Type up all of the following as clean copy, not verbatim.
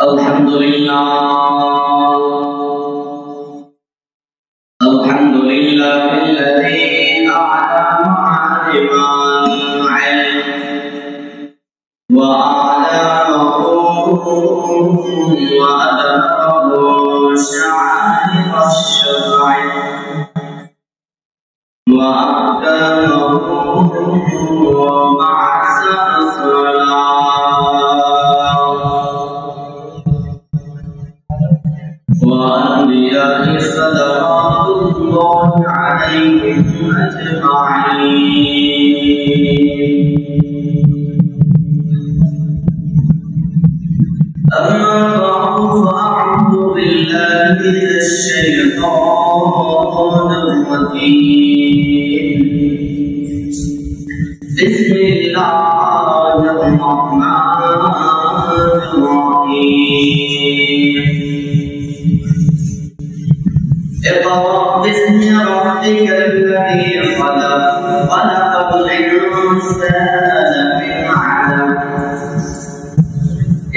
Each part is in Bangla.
Alhamdulillah alladzi a'lama 'aliman 'ilm wa 'alamahu wa adabahu sya'ir asy-syar'i wa aqamahu ma'as وأنبياء صلوات الله عليهم أجمعين أما بعد فأعوذ بالله من الشيطان الرجيم بسم الله الرحمن الرحيم اقرأ باسم ربك الذي خلق خلق الإنسان من علق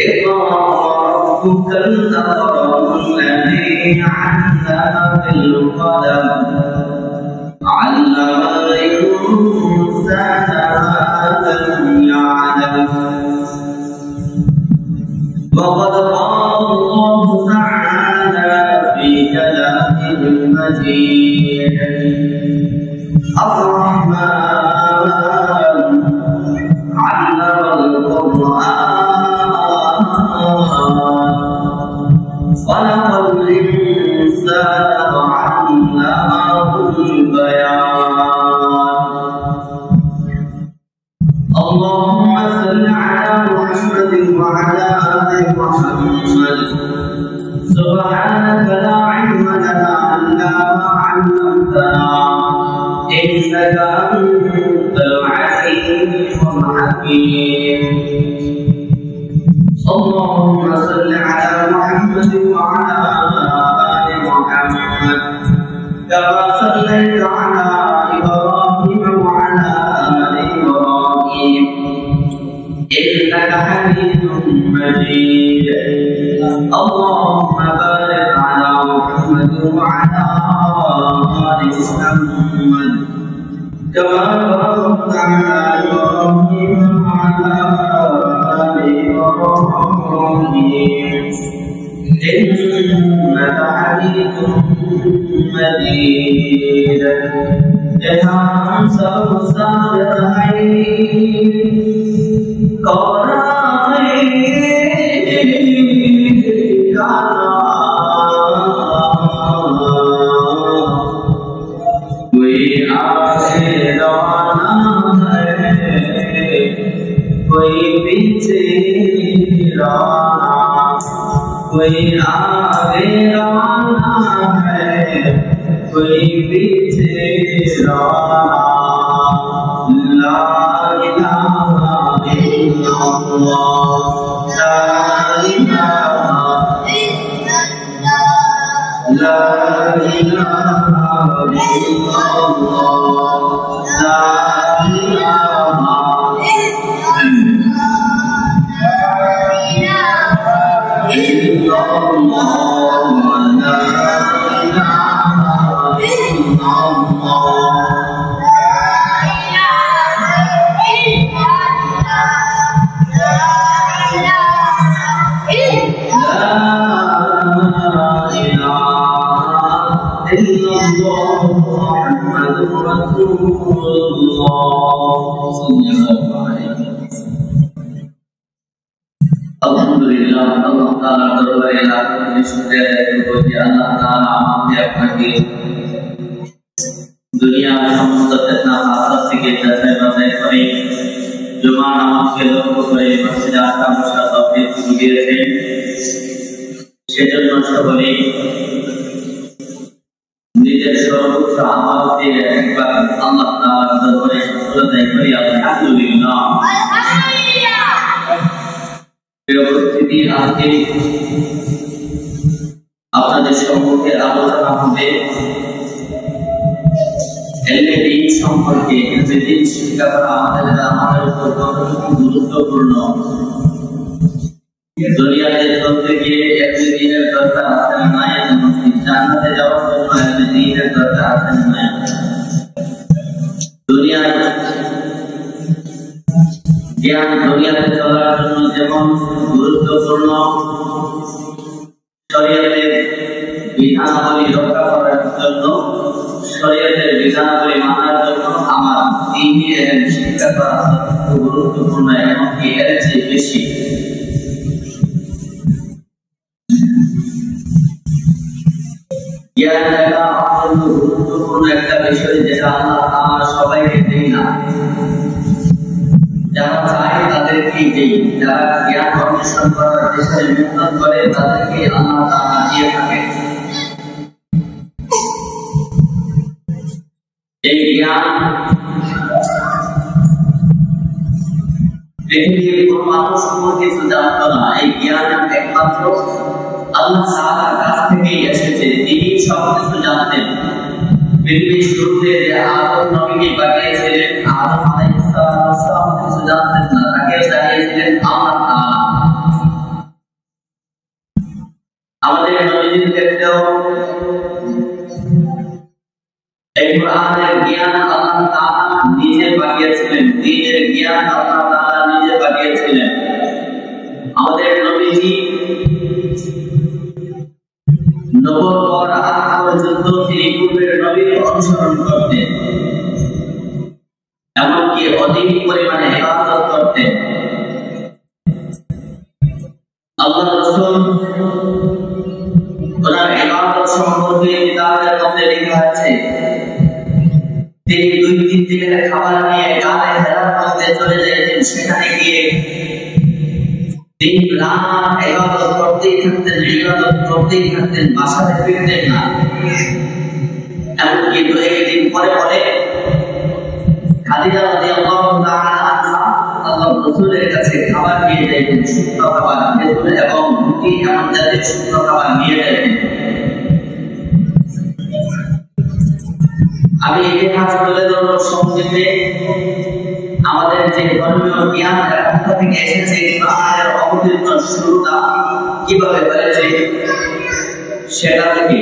اقرأ وربك الأكرم الذي علم بالقلم علم الإنسان ما لم يعلم وقد قال الله تعالى في كلامه المجيد الرحمن علم القرآن خلق الإنسان وعلمه البيان اللهم صل على محمد وعلى آل محمد سبحانك لا علم لنا إلا ما علمتنا إنك أنت العليم الحكيم اللهم صل على محمد وعلى آل محمد كما صليت على إبراهيم وعلى آل إبراهيم إنك حميد مجيد اللهم بارك على محمد وعلى آل محمد كما باركت على إبراهيم وعلى آل إبراهيم إنك حميد مجيد يا أنصر الصالحين कोई आगे रवाना है कोई पीछे रवाना कोई आगे रवाना है कोई पीछे रवाना ला इलाहा इल्लल्लाह ला इलाहा इल्लल्लाह ला इलाहा इल्लल्लाह ला इलाहा इल्लल्लाह ला इलाहा इल्लल्लाह Alhamdulillah Allah Ta'ala darbare lakh syukriya hai कि Allah Ta'ala আমাকে আপনাকে দুনিয়ার সমস্ত ফিতনা ফাসাদ থেকে যাচাই বাছাই করে জুমা নামাজকে লক্ষ্য করে মসজিদে আসা বসা তৌফিক দিয়েছেন সেজন্য সকলে নিজের সর্বোচ্চ আমল দিয়ে একবার আল্লাহ তাআলার দরবারে শুকরিয়া করি আলহামদুলিল্লাহ। প্রিয় উপস্থিতি, আজকে আপনাদের সম্মুখে আলোচনা হবে এলএ দিন সম্পর্কে। এলএ দিন শিক্ষা করা আমাদের উপর কতটুকু গুরুত্বপূর্ণ দুনিয়াতে চলতে গিয়ে একটি দিনের দরকার আছে না নাই, জান্নাতে যাওয়ার জন্য একটি দিনের দরকার আছে না নাই। দুনিয়ার জ্ঞান দুনিয়াতে চলার জন্য যেমন গুরুত্বপূর্ণ, শরীয়তের বিধানাবলী রক্ষা করার জন্য, শরীয়তের বিধানাবলী মানার জন্য আমার দ্বীনের শিক্ষা করা গুরুত্বপূর্ণ, এমনকি এর চেয়ে বেশি। জ্ঞান একটা অত্যন্ত গুরুত্বপূর্ণ একটা বিষয়, যেটা আল্লাহ তাআলা সবাইকে দেয় না, যারা চায় তাদেরকেই দেয়, যারা জ্ঞান অন্বেষণ করার চেষ্টা মেহনত করে তাদেরকে আল্লাহ তাআলা দিয়ে থাকে। এই জ্ঞান পৃথিবীর কোন মানুষ কোনো কিছু জানত না, এই জ্ঞান একমাত্র আল্লাহ তাআলার কাছ থেকেই এসেছে, তিনি সব কিছু জানতেন। পৃথিবীর শুরুতে যে আদম নবীকে পাঠিয়েছিলেন, আদম আলাইহিস সালাম কিছু জানতেন না, তাকে জানিয়েছিলেন আল্লাহ তাআলা। আমাদের নবীর ক্ষেত্রেও এই কোরআনের জ্ঞান আল্লাহ তাআলা নিজে পাঠিয়েছিলেন, দ্বীনের জ্ঞান আল্লাহ তাআলা নিজে পাঠিয়েছিলেন। আমাদের নবীজি নবুয়ত পর আগ পর্যন্ত তিনি পূর্বের নবীর অনুসরণ করতেন, এমনকি অধিক পরিমাণে ইবাদত করতেন। আল্লাহ রাসূল ওনার ইবাদত সম্পর্কে কিতাবের মধ্যে লেখা আছে, তিনি 2-3 দিনের খাবার নিয়ে গায়ে হেরার মধ্যে চলে যেতেন, সেখানে গিয়ে দিন রাত ইবাদত করতেই থাকতেন, বাসাতে ফিরতেন না। এমনকি 2 দিন পরে পরে খাদিজা রাদিয়াল্লাহু তাআলা আনহা আল্লাহর রাসূলের কাছে খাবার নিয়ে যেতেন, শুকনো খাবার, খেজুর এবং রুটি এমন জাতীয় শুকনো খাবার নিয়ে যেতেন। আমি ইতিহাস তুলে ধরব সংক্ষেপে। আমাদের যে ধর্মীয় জ্ঞান কোথা থেকে এসেছে, কোরআনের অবতীর্ণ শুরুটা কিভাবে হয়েছে সেটা থেকে।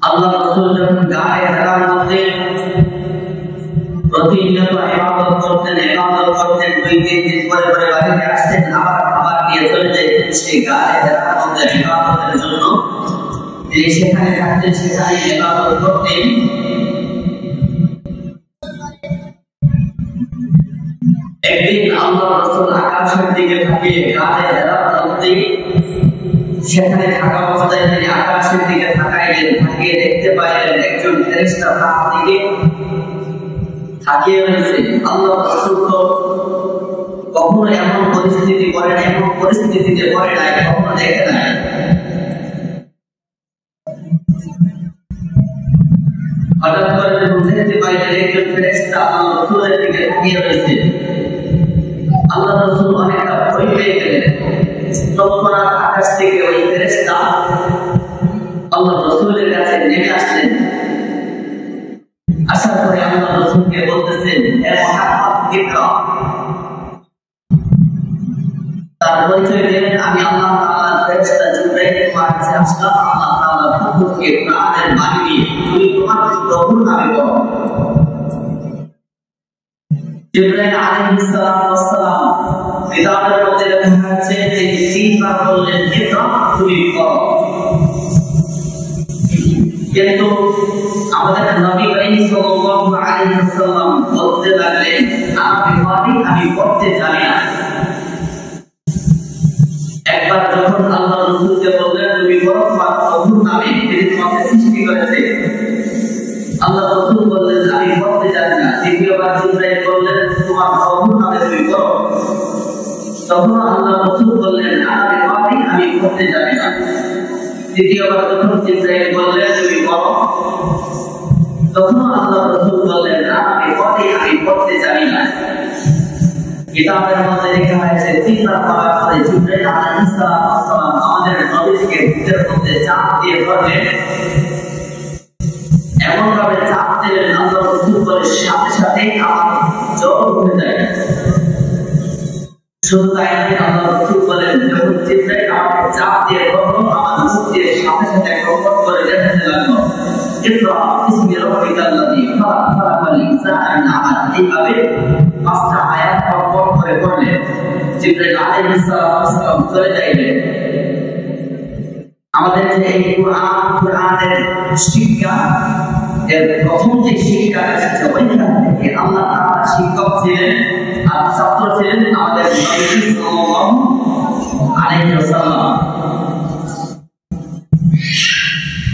আল্লাহ রাসূল যখন গায়ে হেরার মধ্যে প্রতিনিয়ত ইবাদত করতেন, 2-3 দিন পরে পরে বাড়িতে আসতেন, আবার খাবার নিয়ে চলে যেতেন সেই গায়ে হেরার মধ্যে ইবাদতের জন্য। তিনি সেখানে থাকতেন, সেখানে ইবাদত করতেন। একদিন আল্লাহ রাসূল আকাশের দিকে তাকিয়ে গায়ে হেরার মধ্যে সেখানে থাকা অবস্থায় তিনি আকাশের দিকে তাকাইলেন, তাকিয়ে দেখতে পাইলেন একজন ফেরেশতা তার দিকে তাকিয়ে রয়েছে। আল্লাহ রাসূল তো কখনো এমন পরিস্থিতিতে পড়ে নাই, কখনো দেখে নাই। হঠাৎ করে যখন দেখতে পাইলেন একজন ফেরেশতা আল্লাহ রাসূলের দিকে তাকিয়ে রয়েছে, আল্লাহ রাসূল অনেকটা ভয় পেয়ে গেলেন। তৎক্ষণাৎ আকাশ থেকে ওই ফেরেশতা আল্লাহ রাসূলের কাছে নেমে আসলেন। আসার পরে আল্লাহ রাসূলকে বলতেছেন, হে মুহাম্মদ, ইকরা। তার পরিচয় দিলেন, আমি আল্লাহ তাআলার ফেরেশতা জিবরাইল তোমার কাছে আসলাম, আল্লাহ তাআলার পক্ষ থেকে কোরআনের বাণী নিয়ে, তুমি তোমার প্রভুর নামে বলো। জিবরাইল আলাইহিস সালাম কিতাবের মধ্যে লেখা আছে, তিনি 3 বার বললেন, ইকরা, তুমি পড়ো। কিন্তু আমাদের নবী করিম সাল্লাল্লাহু আলাইহি ওয়াসাল্লাম বলতে লাগলেন, আমি পড়তে জানি না। একবার যখন আল্লাহ রাসূলকে বললেন, তুমি পড়ো তোমার প্রভুর নামে, তিনি তোমাকে সৃষ্টি করেছে, আল্লাহ রাসূল বললেন, আমি পড়তে জানি না। দ্বিতীয়বার জিবরাইল বললেন, তোমার প্রভুর নামে তুমি পড়ো। তখন আল্লাহ রাসূল বললেন, আমি পড়তে জানি না। তৃতীয়বার যখন জিবরাইল বললেন, তুমি পড়ো, তখন আল্লাহ রাসূল বললেন, আমি পড়তে জানি না। কিতাবের মধ্যে লেখা হয়েছে, 3 বার পড়ার পরে জিবরাইল আলাইহিস সালাম আমাদের নবীকে ভিতরের মধ্যে চাপ দিয়ে ধরলেন, এমন ভাবে চাপ দিলেন আল্লাহ রাসূল বলে সাথে সাথে আমার জ্বর উঠে যায়। শুধু তাই নয়, আল্লাহ রাসূল বলেন যখন জিবরাইল আমাকে চাপ দিয়ে ধরলো, আমার মুখ দিয়ে সাথে সাথে গমগম করে যেতে লাগলো, ইকরা বিসমি রাব্বিকাল্লাযী খালাক, খালাকাল ইনসানা মিন আলাক। এইভাবে 5টা আয়াত পড় করে পড়লেন। জিবরাইল আলাইহিস সালাম চলে যাইলেন। আমাদের যে এই কোরআনের শিক্ষা, এর প্রথম যে শিক্ষা এসেছে ওইখান থেকে আল্লাহ তাআলা শিক্ষক ছিলেন আর ছাত্র ছিলেন আমাদের নবী সাল্লাল্লাহু আলাইহি ওয়াসাল্লাম।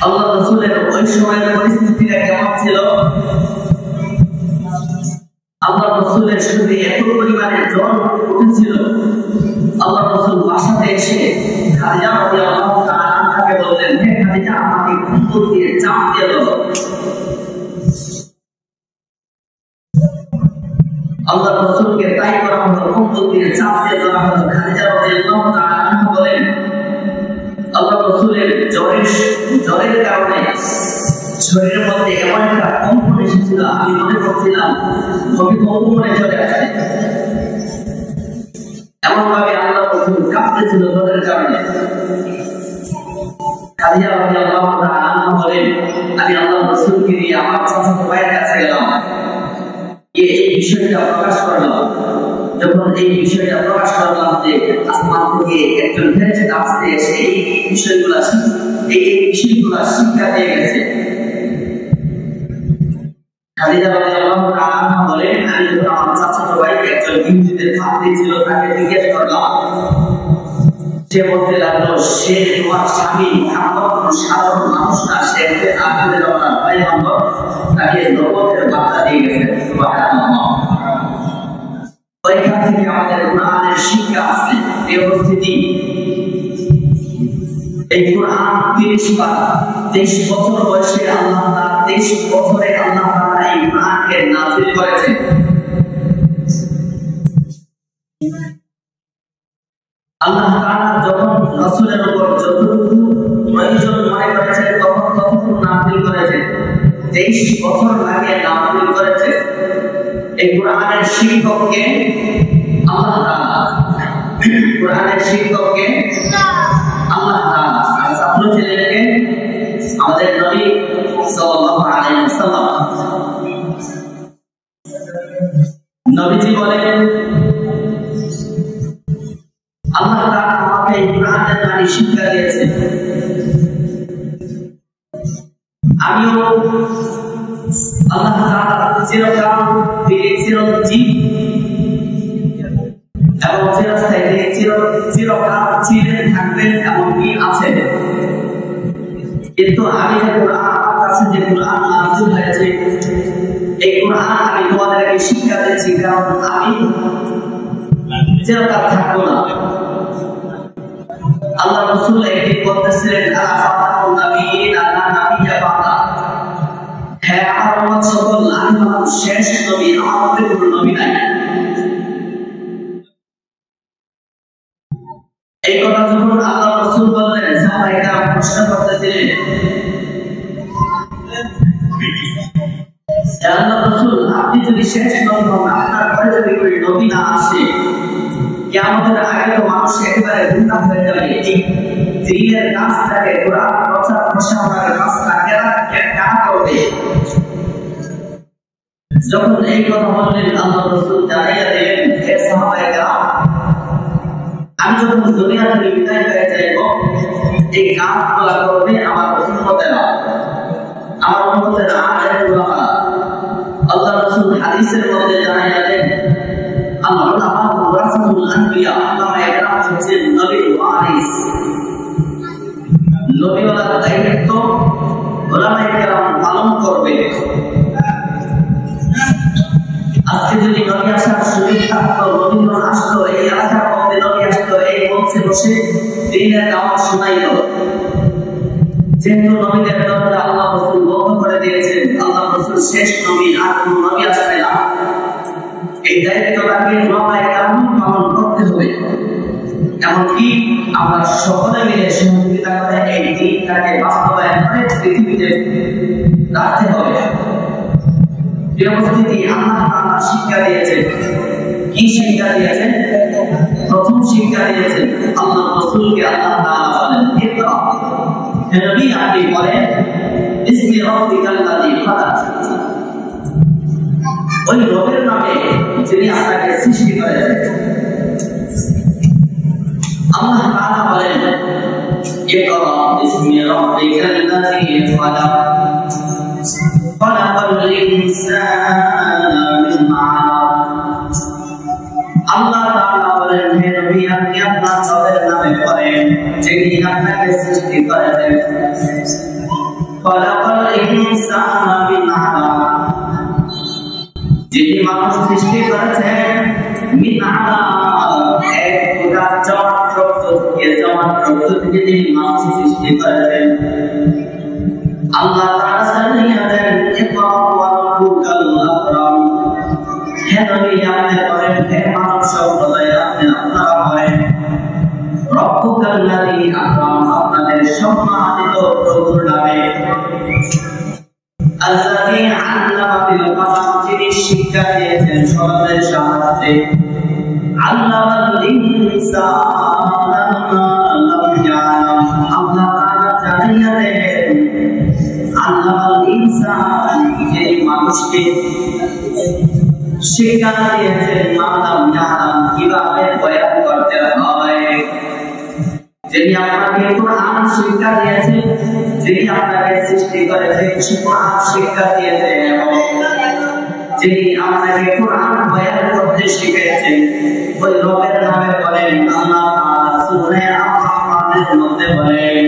আল্লাহ রাসূলের ওই সময়ের পরিস্থিতিটা কেমন ছিল? আল্লাহ রাসূলের শরীরে এত পরিমাণে জ্বর উঠেছিল, আল্লাহ রাসূল বাসাতে এসে খাদিজা রাদিয়াল্লাহু তাআলা আনহাকে বললেন, হে খাদিজা, আমাকে কুকুর দিয়ে চাপ দিয়ে দাও। আল্লাহ রাসূলকে তাই করা হলো, কুকুর দিয়ে চাপ দিয়ে দেওয়া হলো। খাদিজা রাদিয়াল্লাহু তাআলা আনহা বলেন, আল্লাহ রাসূলের জ্বরের কারণে শরীরের মধ্যে এমন একটা কম্পন এসেছিল, আমি মনে করছিলাম ভূমিকম্পে চলে আসে। এমন ভাবে আল্লাহ রাসূল কাঁপতেছিল জ্বরের কারণে। খাদিজা রাদিয়াল্লাহু তাআলা আনহা বলেন, আমি আল্লাহ রাসূলকে নিয়ে আমার চাচাতো ভাইয়ের কাছে গেলাম, এই বিষয়টা প্রকাশ করলাম। যখন এই বিষয়টা প্রকাশ করলাম যে আসমান থেকে একজন ফেরেশতা আসতে এসে এই বিষয়গুলো শিক্ষা দিয়ে গেছে, খাদিজা রাদিয়াল্লাহু তাআলা আনহা বলেন, আমি যখন আমার চাচাতো ভাইকে একজন ইহুদিদের হাত দিয়েছিল তাকে জিজ্ঞেস করলাম, সে বলতে লাগলো, সে তোমার স্বামী মুহাম্মদ কোন সাধারণ মানুষ না, সে আখিরের রওনা পয়গম্বর, তাকে নবুয়তের বার্তা দিয়ে গেছে। সুবহানাল্লাহ। ওইখান থেকে আমাদের কোরআনের শিক্ষা আছে। এই উপস্থিতি, এই কোরআন 23 বছর বয়সে আল্লাহ তাআলা 23 বছরে আল্লাহ তাআলা এই কোরআনকে নাযিল করেছেন। আল্লাহ তাআলা যখন রাসূলের উপর যতটুকু প্রয়োজন মনে করেছেন ততটুকু নাযিল করেছেন। 23 বছর আগে নাযিল করেছেন। এই কোরআনের শিক্ষককে আল্লাহ তাআলা, কোরআনের শিক্ষককে আল্লাহ তাআলা, আর ছাত্র ছিলেন আমাদের নবী সাল্লাল্লাহু আলাইহি ওয়াসাল্লাম। নবীজি বলেন, আল্লাহ তাআলা আমাকে এই কোরআনের বাণী শিক্ষা দিয়েছেন, আমিও আল্লাহ তাআলা চিরকাল তিনি চিরঞ্জীব এবং চিরস্থায়ী, তিনি চিরকাল ছিলেন, থাকবেন, এমনকি আছেন। কিন্তু আমি যে কোরআন, আমার কাছে যে কোরআন নাযিল হয়েছে, এই কোরআন আমি তোমাদেরকে শিক্ষা দিচ্ছি, কারণ আমি চিরকাল থাকবো না। আল্লাহ রাসূল একদিন বলতেছিলেন, আলা ফাতাহুন নাবিয়্যিন আলা নাবিয়্যা বাদা, হ্যাঁ আমার উম্মত সকল, আমি হলাম শেষ নবী, আমার পরে কোনো নবী নাই। এই কথা যখন আল্লাহ রাসূল বললেন, সাহাবায়ে প্রশ্ন করতেছিলেন, আল্লাহ রাসূল, আপনি যদি শেষ নবী হন, আপনার পরে যদি কোনো নবী না আসে, কিয়ামতের আগে তো মানুষ একেবারে গুমরাহ হয়ে যাবে। এই দ্বীনের কাজটাকে, কোরআন প্রচার প্রসারের কাজটা কারা করবে? যখন এই কথা বললেন, আল্লাহ রাসূল জানিয়ে দিলেন, হে সাহাবায়ে কেরাম, আমি যখন দুনিয়া থেকে বিদায় হয়ে যাইব, এই কাজগুলো করবে আমার উম্মতেরা, আমার উম্মতের আলেম উলামা। আল্লাহ রাসূল হাদিসের মধ্যে জানিয়ে দেন, আল্লাহ উলামা ওয়ারাসাতুল আনবিয়া, উলামায়ে কেরাম হচ্ছেন নবীর ওয়ারিস। নবীওয়ালার দায়িত্ব উলামায়ে কেরাম পালন করবে। আজকে যদি নবী আসার সুযোগ থাকতো, নবীগণ আসতো, এই এলাকার মধ্যে নবী আসতো, এই মঞ্চে বসে দ্বীনের দাওয়াত শোনাইতো। যেহেতু নবীদের দরজা আল্লাহ রাসূল বন্ধ করে দিয়েছেন, আল্লাহ রাসূল শেষ নবী, আর কোন নবী আসবে না। এই দায়িত্বটাকে উলামায়ে কেরাম পালন করতে হবে। এমনকি আমরা সকলে মিলে সহযোগিতা করে এই দ্বীনটাকে বাস্তবায়ন করে পৃথিবীতে রাখতে হবে। ব্যবস্থিতি আল্লাহ তাআলা শিক্ষা দিয়েছেন। কি শিক্ষা দিয়েছেন? প্রথম শিক্ষা দিয়েছেন আল্লাহ রাসূলকে আল্লাহ তাআলা বলেন ইকরা, হে নবী আপনি বলেন বিসমি রাব্বিকাল্লাযী খালাক, ওই রবের নামে যিনি আপনাকে সৃষ্টি করেছেন। আল্লাহ তাআলা বলেন ইকরা বিসমি রাব্বিকাল্লাযী খালাক খালাকাল ইনসানা মিন আলাক। আল্লাহ তাআলা বলেন হে নবী আপনি আপনার রবের নামে বলেন যিনি আপনাকে সৃষ্টি করেছেন। খালাকাল ইনসানা মিন আলাক, যিনি মানুষ সৃষ্টি করেছেন মিন আলাক, এক প্রকার জমাট রক্ত থেকে যিনি মানুষ সৃষ্টি করেছেন। আল্লাহ তাআলা জানিয়ে দেন ইকরা ওয়া রাব্বুকাল আকরাম, হে নবী আপনি বলেন হে মানব সম্প্রদায় আপনি আপনারা বলেন রব্বুকাল্লাযী আকরাম, আপনাদের সম্মানিত প্রভুর নামে। আল্লাযী আল্লামা বিল কলম, যিনি শিক্ষা দিয়েছেন কলমের সাহায্যে। আল্লামাল ইনসানা মা লাম ইয়ালাম, আল্লাহ তাআলা জানিয়ে দেন আল্লামাল ইনসান, যিনি মানুষকে শিক্ষা দিয়েছেন মা লাম ইয়ালাম, কিভাবে বয়ান করতে হয়। যিনি আপনাকে কোরআন শিক্ষা দিয়েছেন, যিনি আপনাকে সৃষ্টি করেছেন কোরআন শিক্ষা দিয়েছেন, এবং যিনি আপনাকে কোরআন বয়ান করতে শিখিয়েছেন ওই রবের নামে বলেন আল্লাহ তাআলা সূরা আর-রহমানের মধ্যে বলেন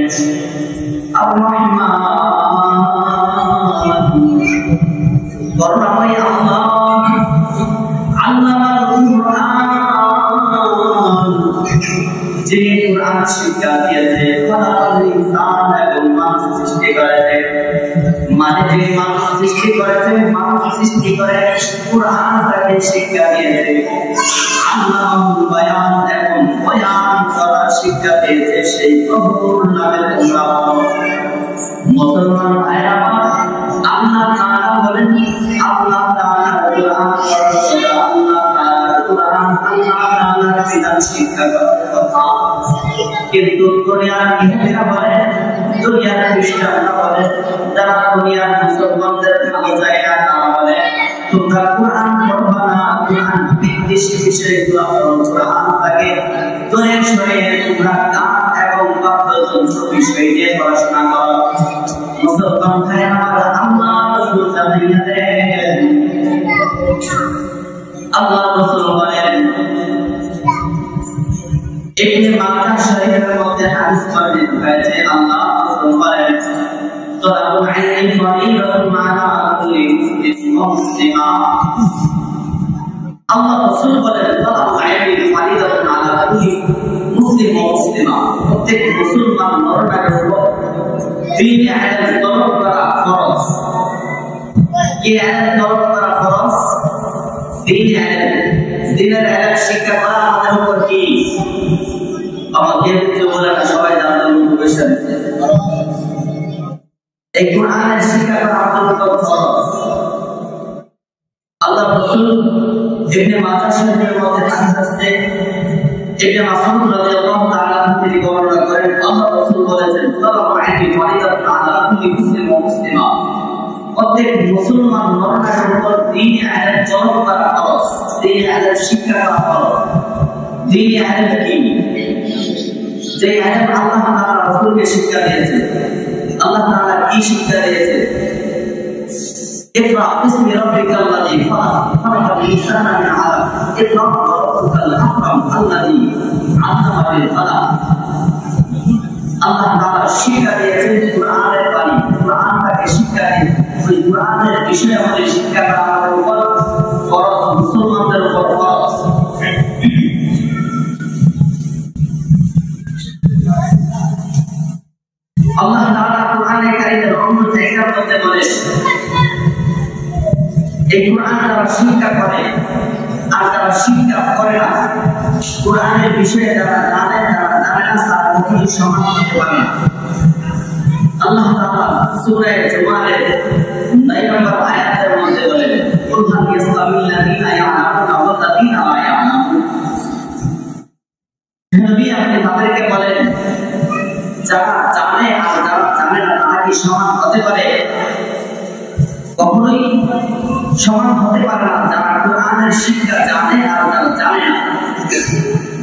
আর-রহমান, করুণাময় আল্লাহ আল্লামাল কুরআন, যিনি কোরআন শিক্ষা দিয়েছে। খালাকাল ইনসান, এবং মানুষ সৃষ্টি করেছে, মানে যিনি মানুষ সৃষ্টি করেছে, মানুষ সৃষ্টি করে কোরআন তাকে শিক্ষা দিয়েছে। আল্লামাহুল বায়ান, এবং বয়ান করার শিক্ষা দিয়েছে সেই প্রভুর নামে তোমরা বলো। মুসলমান ভাইরা আমার, আল্লাহ তাআলা বলেন আল্লাহ তাআলা কোরআন পড়ো, আল্লাহ তাআলা কোরআন আল্লাহ তাআলার বিধান শিক্ষা করার কথা। কিন্তু দুনিয়ার ইহুদিরা বলে, দুনিয়ার খ্রিস্টানরা বলে, যারা দুনিয়ার মুসলমানদের ভালো জায়গা তারা বলে তোমরা কোরআন পড়বা না, কোরআন বিদ্বেষী বিষয়গুলো পড়ো, কোরআন থাকে দূরে সরিয়ে তোমরা গান এবং বাদ্যযন্ত্র বিষয় নিয়ে পড়াশোনা করো। মুসলমান ভাইরা আমার, আল্লাহ রাসূল জানিয়ে দেন, আল্লাহ রাসূল বলেন ইবনে মাজাহ শরীফের মধ্যে হাদিস বর্ণিত হয়েছে, আল্লাহ রাসূল বলেন তলাবুল ইলমি ফরিদাতুন আলা কুল্লি মুসলিম ওয়া মুসলিমা। আল্লাহ রাসূল বলেন তলাবুল ইলমি ফরিদাতুন আলা কুল্লি মুসলিম ওয়া মুসলিমা, প্রত্যেক মুসলমান নর-নারীর উপর দ্বীনি ইলম তলব করা ফরজ। কি ইলম তলব করা ফরজ? দ্বীনি ইলম, দ্বীনের ইলম শিক্ষা করা আমাদের উপর কি? আমাকে কিছু বলে না, সবাই জানতে বসে আছে। এই কোরআনের শিক্ষা করা আমাদের উপর ফরজ। আল্লাহ রাসূল ইবনে মাজাহ শরীফের মধ্যে হাদিস আছে, ইবনে মাসউদ রাদিয়াল্লাহু তাআলা তিনি বর্ণনা করেন আল্লাহ রাসূল বলেছেন তলাবুল ইলমি ফরিদাতুন আলা কুল্লি মুসলিম ওয়া মুসলিমা, প্রত্যেক মুসলমান নর-নারীর উপর দ্বীনি ইলম তলব করা ফরজ, দ্বীনি ইলম শিক্ষা করা ফরজ। দ্বীনি ইলম কি? যে ইলম আল্লাহ তাআলা রাসূলকে শিক্ষা দিয়েছেন। আল্লাহ তাআলা কি শিক্ষা দিয়েছেন? ইকরা বিসমি রাব্বিকাল্লাযী খালাক খালাকাল ইনসানা মিন আলাক ইকরা ওয়া রাব্বুকাল আকরাম আল্লাযী আল্লামা বিল কলম। আল্লাহ তাআলা শিক্ষা দিয়েছেন কোরআনের বাণী, কোরআন তাকে শিক্ষা দিয়েছে। ওই কোরআনের বিষয়ে আমাদের শিক্ষা করা আমাদের উপর ফরজ, মুসলমানদের উপর ফরজ। আল্লাহ তাআলা কোরআনে কারীমের অন্য জায়গার মধ্যে বলেন এই কোরআন যারা শিক্ষা করে আর যারা শিক্ষা করে না, কোরআনের বিষয়ে যারা জানে যারা জানে না তারা কখনোই সমান হতে পারে না। আল্লাহ তাআলা সূরা জুমারের 9 নম্বর আয়াতের মধ্যে বলেন পারে না যারা কোরআনের শিক্ষা জানে আর যারা জানে না।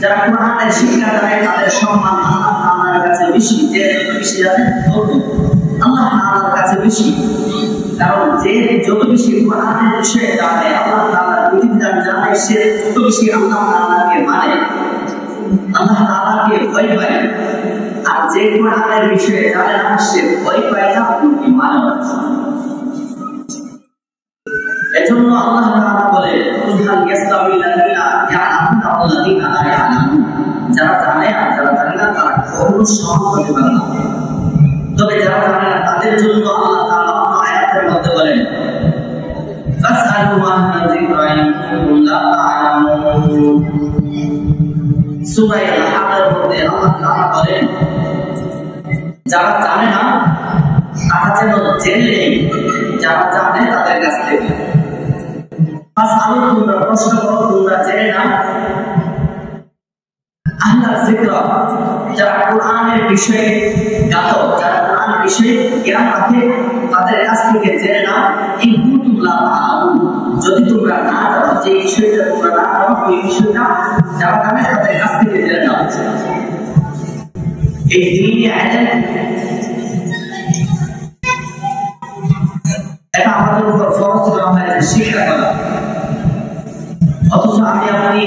যারা কোরআনের শিক্ষা জানে তাদের সম্মান আল্লাহ তাআলার কাছে বেশি, যে যত বেশি জানে তত আল্লাহ তাআলার কাছে বেশি। কারণ যে যত বেশি কোরআনের বিষয়ে জানে, আল্লাহ তাআলার বিধান জানে, সে তত বেশি আল্লাহ তাআলাকে মানে, আল্লাহ তাআলাকে ভয় পায়। আর যে কোরআনের বিষয়ে জানে না, সে ভয় পায় না, কি মানে না। এজন্য আল্লাহ তাআলা বলে কুল ইয়াস্তাবিল্লাযিনা ইয়া'লামুনা ওয়াল্লাযিনা লা ইয়া'লামুন, যারা জানে আর যারা জানে না তারা কখনো সমান হতে পারে না। তবে যারা জানে না তাদের জন্য আল্লাহ তাআলা আয়াতের মধ্যে বলেন ফাসআলু আহলা যিকরা ইন কুনতুম লা তা'লামুন। সূরা আল-হামের মধ্যে আল্লাহ তাআলা বলেন যারা জানে না তারা যেন জেনে নেই, যারা জানে তাদের কাছ থেকে। ফাসআলু, তোমরা প্রশ্ন করো, তোমরা জেনে নাও আহলা যিকরা, যারা কোরআনের বিষয়ে জ্ঞাত, যারা কোরআনের বিষয়ে জ্ঞান রাখে, তাদের কাছ থেকে জেনে নাও ইন কুনতুম লা তা'লামুন, যদি তোমরা না জানো, যে বিষয়টা তোমরা না জানো ওই বিষয়টা যারা জানে তাদের কাছ থেকে জেনে নাও। এই দ্বীনি ইলম এটা আমাদের উপর ফরজ করা হয়েছে শিক্ষা করা। অথচ আমি আপনি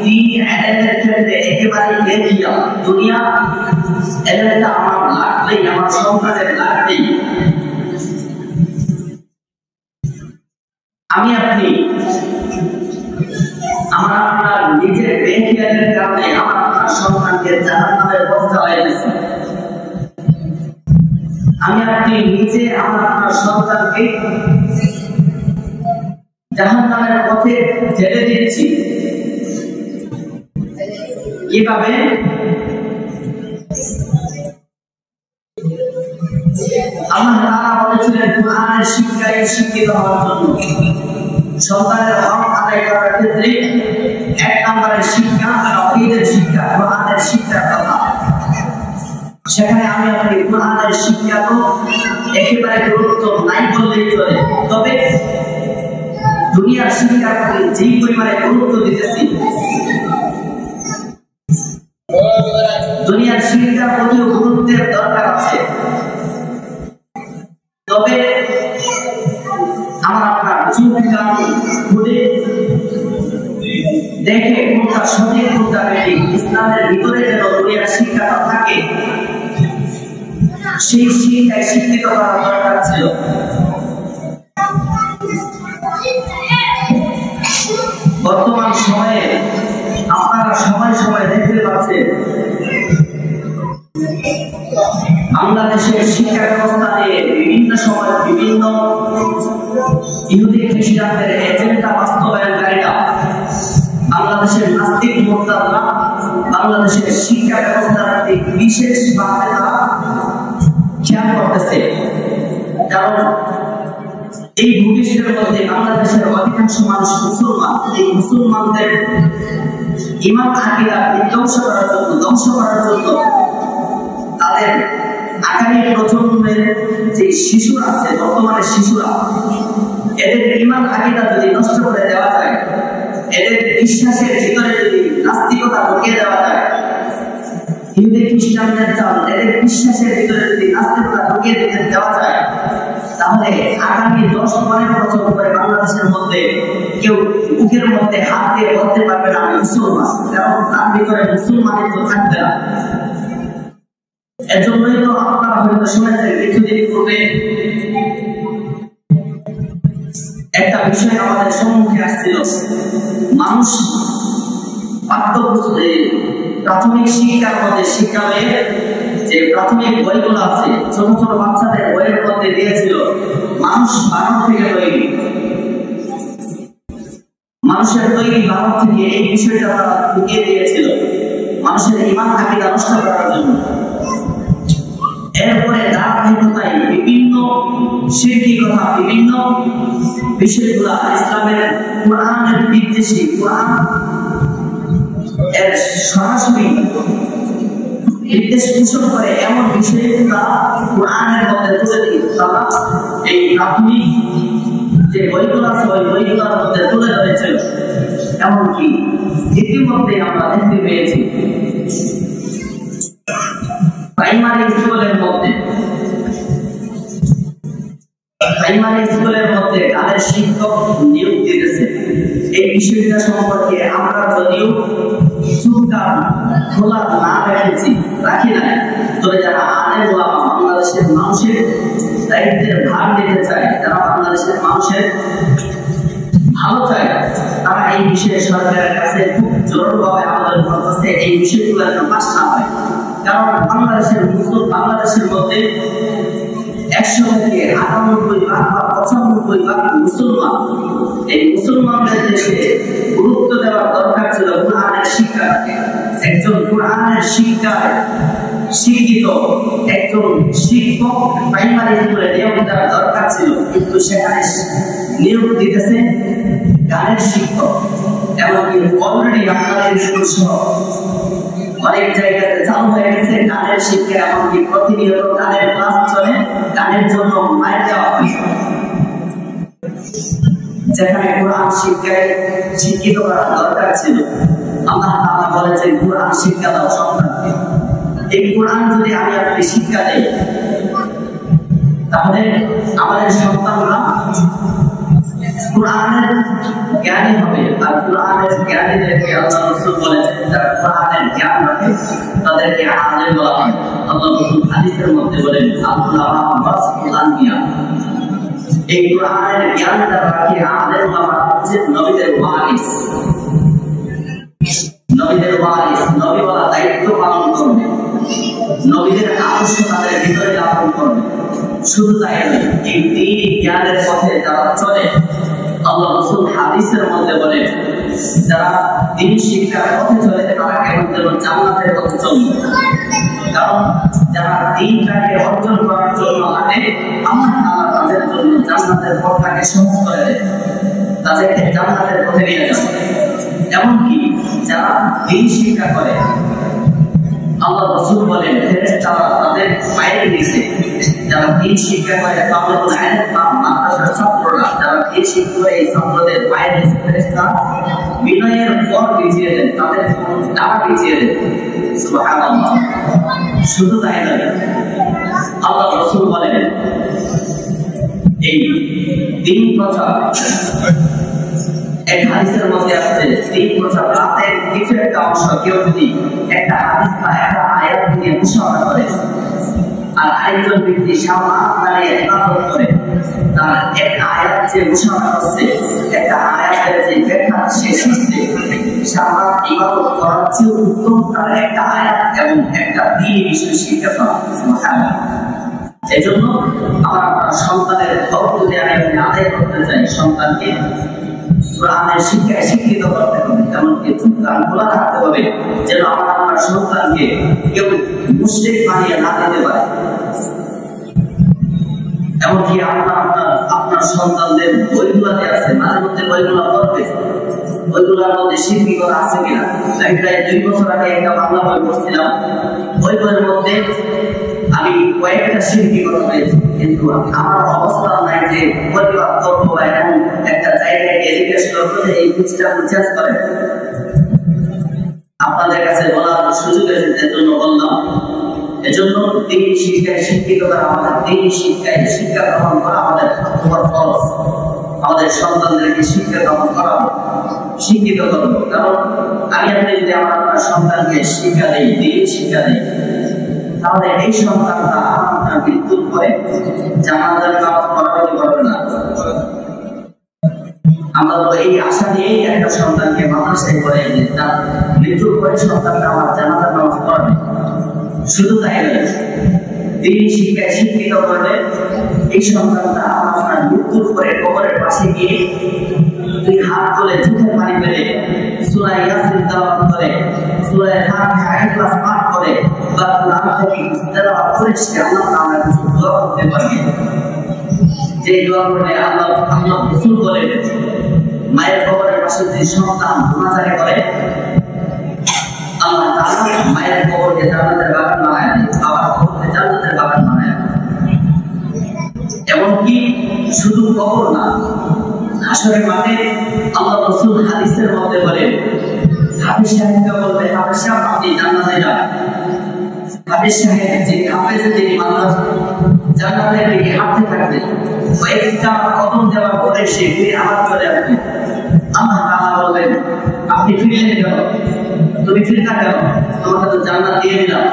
দ্বীনি ইলমের ক্ষেত্রে একেবারে দেখিয়া দুনিয়া ইলমটা আমার লাগবেই, আমার সন্তানের লাগবেই। আমি আপনি আমার আপনার নিজের বেখিয়ালের কারণে আমার আপনার সন্তানকে জাহান্নামের পথে হয়ে গেছে। আমি আপনি নিজে আমার আপনার সন্তানকে জাহান্নামের পথে ঠেলে দিচ্ছি। কিভাবে? আল্লাহ তাআলা বলেছিলেন কোরআনের শিক্ষায় শিক্ষিত হওয়ার জন্য। সন্তানের হক আদায় করার ক্ষেত্রে এক নম্বরের শিক্ষা তাওহীদের শিক্ষা, কোরআনের শিক্ষার কথা। সেখানে আমি আপনি কোরআনের শিক্ষা তো একেবারে গুরুত্ব নাই বললেই চলে। তবে দুনিয়ার শিক্ষার প্রতি যেই পরিমাণে গুরুত্ব দিতেছি, দুনিয়ার শিক্ষার প্রতিও গুরুত্বের দরকার আছে। তবে আমার আপনার চোখ কান খুলে দেখে কোনটা সঠিক কোনটা বেঠিক, ইসলামের ভিতরে যেন দুনিয়ার শিক্ষাটা থাকে, সেই শিক্ষায় শিক্ষিত করা দরকার ছিল। বর্তমান সময়ে আপনারা সময় সময় দেখতে পাচ্ছেন বাংলাদেশের শিক্ষা ব্যবস্থা নিয়ে বিভিন্ন সময় বিভিন্ন ইহুদি খ্রিস্টানদের এজেন্ডা বাস্তবায়নকারীরা বাংলাদেশের নাস্তিক মোর্তাদরা বাংলাদেশের শিক্ষা ব্যবস্থার প্রতি বিশেষভাবে তারা খেয়াল করতেছে। কারণ এই ভূমিষ্ঠের মধ্যে বাংলাদেশের অধিকাংশ মানুষ মুসলমান। এই মুসলমানদের ঈমান আকীদা ধ্বংস করার জন্য তাদের আগামী প্রজন্মের যে শিশুরা আছে, বর্তমানে শিশুরা, এদের ঈমান আকীদা যদি নষ্ট করে দেওয়া যায়, এদের বিশ্বাসের ভিতরে যদি নাস্তিকতা ঢুকিয়ে দেওয়া যায়, হিন্দু খ্রিস্টানদের চাল এদের বিশ্বাসের ভিতরে যদি নাস্তিকতা ঢুকিয়ে দেওয়া যায়, তাহলে আগামী 10-12 বছর পরে বাংলাদেশের মধ্যে কেউ বুকের মধ্যে হাত দিয়ে বলতে পারবে না আমি মুসলমান, কারণ তার ভিতরে মুসলমানিত্ব থাকবে না। এজন্যই তো আপনারা হয়তো শুনেছেন কিছুদিন পূর্বে একটা বিষয় আমাদের সম্মুখে আসছিল। মানুষ প্রাথমিক শিক্ষার মধ্যে শিক্ষালয়ে যে প্রাথমিক বইগুলো আছে, ছোট ছোট বাচ্চাদের বইয়ের মধ্যে দিয়েছিল মানুষ বানর থেকে তৈরি, মানুষের তৈরি বানর থেকে। এই বিষয়টা তারা ঢুকিয়ে দিয়েছিল মানুষের ঈমান আকীদা নষ্ট করার জন্য। এরপরে ধারাবাহিকতায় বিভিন্ন শিরকি কথা, বিভিন্ন বিষয়গুলা ইসলামের কোরআনের বিদ্বেষী, কোরআন এর সরাসরি নির্দেশ পোষণ করে এমন বিষয়গুলা কোরআনের মধ্যে তুলে দিয়ে তারা এই প্রাথমিক যে বইগুলো আছে ওই বইগুলোর মধ্যে তুলে ধরেছিল। এমনকি ইতিমধ্যে আমরা দেখতে পেয়েছি প্রাইমারি স্কুলের মধ্যে গানের শিক্ষক নিয়োগ দিতেছে। এই বিষয়টা সম্পর্কে আমরা যদিও চুপচাপ খোলা না রাখি নাই, তবে যারা আলেম ওলামা বাংলাদেশের মানুষের দায়িত্বের ভাগ নিতে চায়, যারা বাংলাদেশের মানুষের ভালো চায়, তারা এই বিষয়ে সরকারের কাছে খুব জোরভাবে আবেদন করতেছে এই বিষয়গুলো যেন পাস না হয়। কারণ বাংলাদেশের মধ্যে 100 থেকে 98 ভাগ বা 95 ভাগ মুসলমান। এই মুসলমানদের দেশে গুরুত্ব দেওয়ার দরকার ছিল কোরআনের শিক্ষাকে। একজন কোরআনের শিক্ষায় শিক্ষিত একজন শিক্ষক প্রাইমারি স্কুলে নিয়োগ দেওয়ার দরকার ছিল, কিন্তু সেখানে নিয়োগ দিতেছে গানের শিক্ষক। এমনকি অলরেডি আপনাদের স্কুল সহ অনেক জায়গাতে চালু হয়ে গেছে গানের শিক্ষা। এমনকি প্রতিনিয়ত গানের ক্লাস চলে, গানের জন্য মাইক দেওয়া হয়। যেখানে কোরআন শিক্ষায় শিক্ষিত করার দরকার ছিল, আল্লাহ তাআলা বলেছেন কোরআন শিক্ষা দাও সন্তানকে। এই কোরআন যদি আমি আপনি শিক্ষা দেই, তাহলে আমাদের সন্তানরা কোরআনের জ্ঞানী হবে। আর কোরআনের জ্ঞানীদেরকে আল্লাহ রাসূল বলেছেন যারা কোরআনের জ্ঞান রাখে তাদেরকে আলেম বলা হয়। আল্লাহ রাসূল হাদিসের মধ্যে বলেন আল্লামা ওয়ারাসাতুল আনবিয়া। এই কোরআনের জ্ঞান যারা রাখে আলেম ওলামা হচ্ছে নবীদের ওয়ারিস। নবী বলা দায়িত্ব পালন করবে, নবীদের আদর্শ তাদের ভিতরে লালন করবে। শুধু তাই নয়, এই দ্বীনি জ্ঞানের পথে যারা চলে, আল্লাহ রাসূল হাদিসের মধ্যে বলেন যারা দ্বীন শিক্ষার পথে চলে তারা কেমন যেন জান্নাতের পথে চলবে। কারণ যারা দ্বীনটাকে অর্জন করার জন্য হাঁটে, আল্লাহ তাআলা তাদের জন্য জান্নাতের পথটাকে সহজ করে দেয়, তাদেরকে জান্নাতের পথে নিয়ে যাবে। এমনকি যারা দ্বীন শিক্ষা করে, আল্লাহ রাসূল বলেন ফেরেশতারা তাদের পায়ের নিচে, যারা দ্বীন শিক্ষা করে তাওয়াতুল ইলম বা মাদ্রাসার ছাত্ররা যারা দ্বীন শিক্ষা করে, এই ছাত্রদের পায়ের নিচে ফেরেশতারা বিনয়ের পর বিছিয়ে দেন, তাদের ডানা বিছিয়ে দেন। সুবহানাল্লাহ। শুধু তাই নয়, আল্লাহ রাসূল বলেন এই দ্বীন প্রচার, এক হাদিসের মধ্যে আছে দ্বীন প্রচার রাতের কিছু একটা অংশ কেউ যদি একটা হাদিস বা একটা আয়াত দিয়ে মুশাওয়ারা করে, আর আরেকজন ব্যক্তি সামনে দাঁড়িয়ে ইবাদত করে, তার একটা আয়াত যে মুশাওয়ারা করছে, একটা আয়াতের যে ব্যাখ্যা শেষ হচ্ছে, সামনে ইবাদত করার চেয়ে উত্তম তার একটা আয়াত এবং একটা দ্বীনি বিষয় শিক্ষা করা। সুবহানাল্লাহ। এজন্য আমরা সন্তানের হক যদি আমি আদায় করতে চাই, সন্তানকে কোরআনের শিক্ষায় শিক্ষিত করতে হবে, এমনকি কান খোলা রাখতে হবে যেন আমার সন্তানকে কেউ মুশরিক বানিয়ে না দিতে পারে। এমনকি আপনার সন্তানদের বইগুলোতে আছে, মাঝে মধ্যে বইগুলো পড়বে, বইগুলোর মধ্যে শিক্ষিকতা আছে কিনা। আমি প্রায় 2 বছর আগে একটা বাংলা বই পড়ছিলাম, ওই বইয়ের মধ্যে আমি কয়েকটা শিক্ষিকতা পেয়েছি, কিন্তু আমার অবস্থা নাই যে পরিবার করবো এবং একটা জায়গায় জিজ্ঞেস করবো যে এই বুঝটা বুঝাস করে। আপনাদের কাছে বলার সুযোগ এসেছে, এজন্য বললাম। এজন্য দ্বীনি শিক্ষায় শিক্ষিত করা, আমাদের দ্বীনি শিক্ষায় শিক্ষা গ্রহণ করা আমাদের ফরজ। আমাদের সন্তানদেরকে শিক্ষা গ্রহণ করাবো, শিক্ষিত করবো। কারণ আমি আপনি যদি আমার সন্তানকে শিক্ষা দেই, দ্বীনি শিক্ষা দেই, তাহলে এই সন্তানটা আপনার মৃত্যুর পরে জানাজার নামাজ পড়াতে পারবে না। আমরা তো এই আশা নিয়েই একটা সন্তানকে মাদ্রাসায় পড়ে যে তার মৃত্যুর পরে সন্তানটা আমার জানাজার নামাজ পড়াবে। শুধু তাই নয়, দ্বীনি শিক্ষায় শিক্ষিত করলে এই সন্তানটা আপনার মৃত্যুর পরে কবরের পাশে গিয়ে 2 হাত তুলে চোখের পানি ফেলে সূরা ইয়াসিন তেলাওয়াত করে, সূরা ফাতিহা ইখলাস পাঠ করে বা কোরআন থেকে তেলাওয়াত করে সে আল্লাহ তাআলার কাছে দোয়া করতে পারবে। যে দোয়া করলে আল্লাহ রাসূল বলেন, মায়ের কবরের পাশে যে সন্তান গুনাহগার করে, আল্লাহ তাআলা মায়ের কবরকে জান্নাতের বাগান বানায় দেন, বাবার কবরকে জান্নাতের বাগান বানায় দেন। এমনকি শুধু কবর না, হাসরের মাঠে আল্লাহ রাসূল হাদিসের মধ্যে বলেন, হাফেজ সাহেবকে বলবে, হাফেজ সাহেব আপনি জান্নাতে যান। হাফেজ সাহেব যে হাফেজ যিনি মানুষ জান্নাতের দিকে হাঁটতে থাকবে, কয়েকটা কদম দেওয়ার পরে সে ফিরে আবার চলে আসবে। আল্লাহ তাআলা বলবেন, আপনি ফিরলেন কেন? তুমি ফিরতা কেন? তোমাকে তো জান্নাত দিয়ে দিলাম,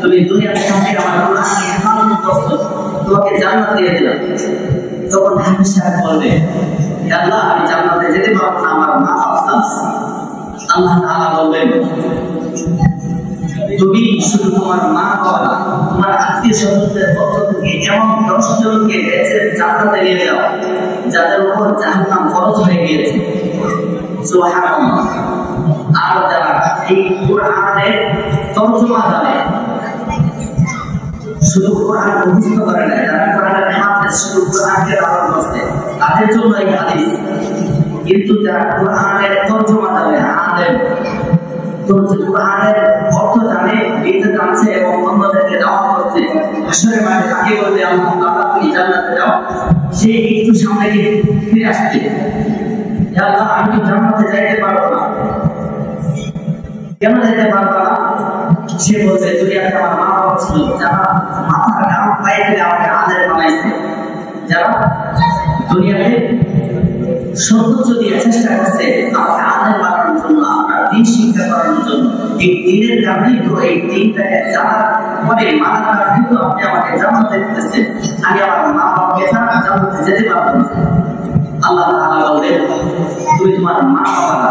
তুমি দুনিয়ার সামনে আমার কোরআনকে হেফাজত করছো, তোমাকে জান্নাত দিয়ে দিলাম। তখন হাফেজ সাহেব বলবে, আল্লাহ আমি জান্নাতে যেতে পারবো না, আমার মা বাবা। আল্লাহ তাআলা বলবেন, তুমি শুধু তোমার মা বাবা, তোমার আত্মীয় স্বজনদের পক্ষ থেকে এমন 10 জনকে বেঁচে জান্নাতে নিয়ে যাও যাদের উপর জাহান্নাম ফরজ হয়ে গিয়েছে। সুবহানাল্লাহ। আর যারা এই কোরআনের তরজমা জানে, শুধু কোরআন মুখস্থ করে না, যারা কোরআনের হাফেজ, শুধু কোরআনকে লালন করছে, তাদের জন্য এই হাদিস। কিন্তু যারা কোরআনের তরজমা জানে, আলেম, কোরআনের অর্থ জানে, লিখতে জানছে এবং অন্যদেরকে দাওয়াত করছে, হাসরের মাঠে তাকে বলতে, আল্লাহ তুমি জান্নাতে যাও, সে একটু সামনে গিয়ে ফিরে আসছে, আল্লাহ আমি তো জান্নাতে যাইতে পারবো না। কেন যেতে পারবো না? সে বলছে, দুনিয়াতে আমার মা বাবা ছিল যারা মাথার ঘাম পায়ে ফেলে আমাকে আলেম বানাইছে, যারা দুনিয়াতে সর্বোচ্চ দিয়ে চেষ্টা করছে আমাকে আলেম বানানোর জন্য, আপনার দিন শিক্ষা করানোর জন্য। এই দিনের কারণেই তো, এই দিনটাকে জানার পরে মানার কারণে তো আপনি আমাকে জান্নাতে দিতেছেন। আমি আমার মা বাবাকে ছাড়া জান্নাতে যেতে পারবো না। আল্লাহ তাআলা বলেন, তুমি তোমার মা বাবা,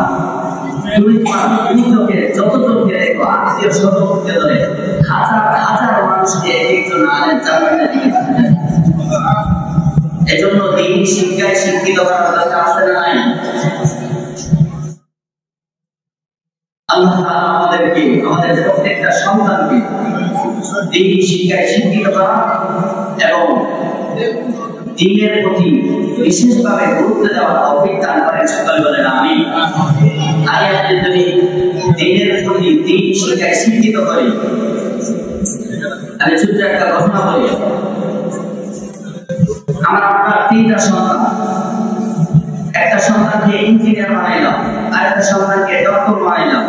তুমি তোমার পুত্রকে যতজনকে দেখো, আত্মীয় স্বজনকে ধরে হাজার হাজার মানুষকে একজন আলেম জান্নাতে দিকে। এজন্য দিন শিক্ষায় শিক্ষিত করার দরকার আছে না নাই? আল্লাহ তাআলা আমাদেরকে, আমাদের প্রত্যেকটা সন্তানকে দিন শিক্ষায় শিক্ষিত করা এবং দিনের প্রতি বিশেষভাবে গুরুত্ব দেওয়ার তৌফিক দান করেন। সকলে বলেন আমিন। আমি আপনাদের যদি দিনের প্রতি দিন শিক্ষায় শিক্ষিত করি, আমি ছোট্ট একটা ঘটনা বলি। আমার আপনার 3টা সন্তান, একটা সন্তানকে ইঞ্জিনিয়ার বানাইলাম, আরেকটা সন্তানকে ডক্টর বানাইলাম।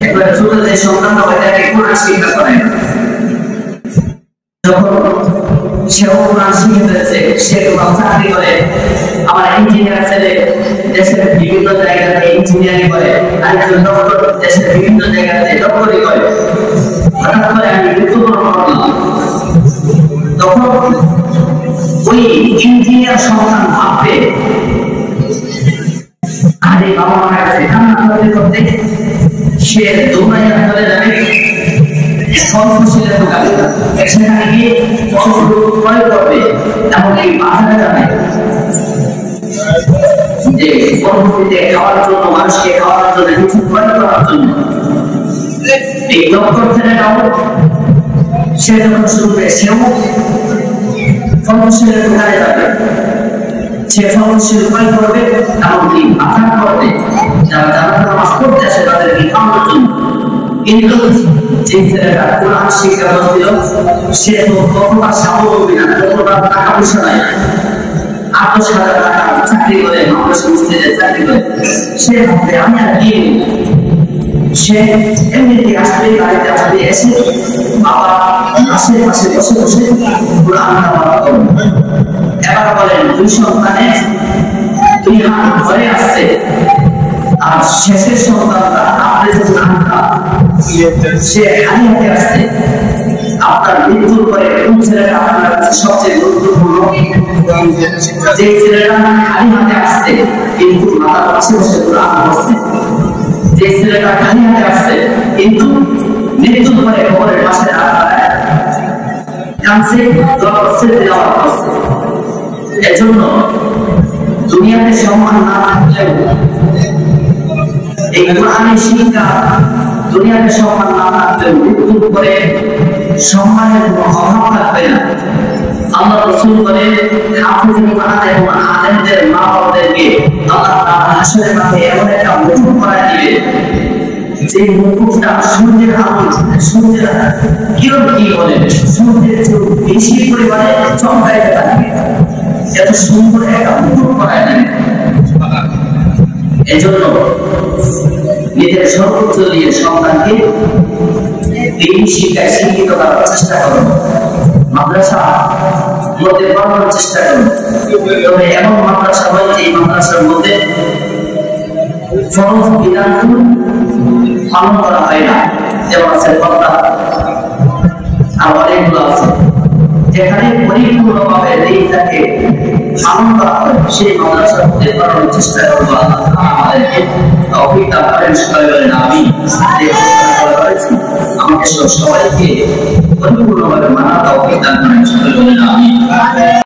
এবার ছোট যে সন্তানটা, ওইটাকে কোরআন শিক্ষা করাইলাম। যখন সেও কোরআন শিখে ফেলেছে, সে চাকরি করে, আমার ইঞ্জিনিয়ার ছেলে দেশের বিভিন্ন জায়গাতে ইঞ্জিনিয়ারিং করে, আরেকজন ডক্টর দেশের বিভিন্ন জায়গাতে ডক্টরি করে। হঠাৎ করে আমি মৃত্যুবরণ করলাম। তখন ওই ইঞ্জিনিয়ার সন্তান ভাববে, আরে বাবা মারা গেছে, কান্না করতে করতে সে দৌড়াইয়া চলে যাবে ফল ফসলের দোকানে, সেখানে গিয়ে ফলগুলো ক্রয় করবে এবং এই বাজারে যাবে যে পরবর্তীতে খাওয়ার জন্য, মানুষকে খাওয়ার জন্য, কিছু ক্রয় করার জন্য। এই ডক্টর ছেলেটাও সে যখন শুনবে, সেও ফল ফসলের দোকানে যাবে, সে ফল ফসল ক্রয় করবে এমনকি বাজার করবে, যারা যারা নামাজ পড়তে আসে তাদেরকে খাওয়ানোর জন্য। কিন্তু যে ছেলেটা কোরআন শিক্ষা করছিল, সে তো কতটা স্বাবলম্বী না, কতটা টাকা পয়সা নাই, 8,000 টাকা চাকরি করে, বাংলাদেশের মসজিদে চাকরি করে। সে ভাববে আমি আর কি, সে এমনিতে আসবে, বাড়িতে আসবে, এসে বাবা আশেপাশে বসে বসে কোরআন তেলাওয়াত করবে। এবার বলেন, 2 সন্তানে 2 হাত ধরে আসছে, আর শেষের সন্তানটা আপনি যে কোরআনটা সে খালি হাতে আসছে। আপনার মৃত্যুর পরে কোন ছেলেটা আপনার কাছে সবচেয়ে গুরুত্বপূর্ণ? যে ছেলেটা খালি হাতে আসছে কিন্তু মাথার পাশে বসে কোরআন পড়ছে, যে ছেলেটা খালি হাতে আসছে কিন্তু মৃত্যুর পরে কবরের পাশে কাঁদছে, দোয়া করছে, তেলাওয়াত করছে। এজন্য দুনিয়াতে সম্মান না থাকলেও এই কোরআনের শিক্ষা, দুনিয়াতে সম্মান না থাকলেও মৃত্যুর পরে সম্মানের কোনো অভাব থাকবে না। আল্লাহ রাসূল বলেন, হাফেজুল কোরআন এবং আলেমদের মা বাবাদেরকে আল্লাহ তাআলা হাসরের মাঠে এমন একটা মুকুট পরায় দিবে, যে মুকুটটা সূর্যের আলো, সূর্যের কিরণ কি বলে, সূর্যের চেয়ে বেশি পরিমাণে চমকাইতে থাকবে। এত সুন্দর একটা মুকুট পরায় দেন। এজন্য নিজের সর্বোচ্চ দিয়ে সন্তানকে দিন শিক্ষায় শিক্ষিত করার চেষ্টা করুন, মাদ্রাসা মধ্যে পড়ানোর চেষ্টা করুন। তবে এমন মাদ্রাসা হয় যে মাদ্রাসার মধ্যে ফরজ বিধান পালন করা হয় না, যেমন আছে কথা আর অনেকগুলো আছে যেখানে পরিপূর্ণভাবে দিনটাকে পালন করা হয়, সেই মাদ্রাসার মধ্যে পড়ানোর চেষ্টা করবো। আমাদেরকে তৌফিক দান করেন, সবাই বলেন আমিন। আমাকে সবাইকে পরিপূর্ণভাবে মানা তৌফিক দান করেন, সবাই বলেন আমিন।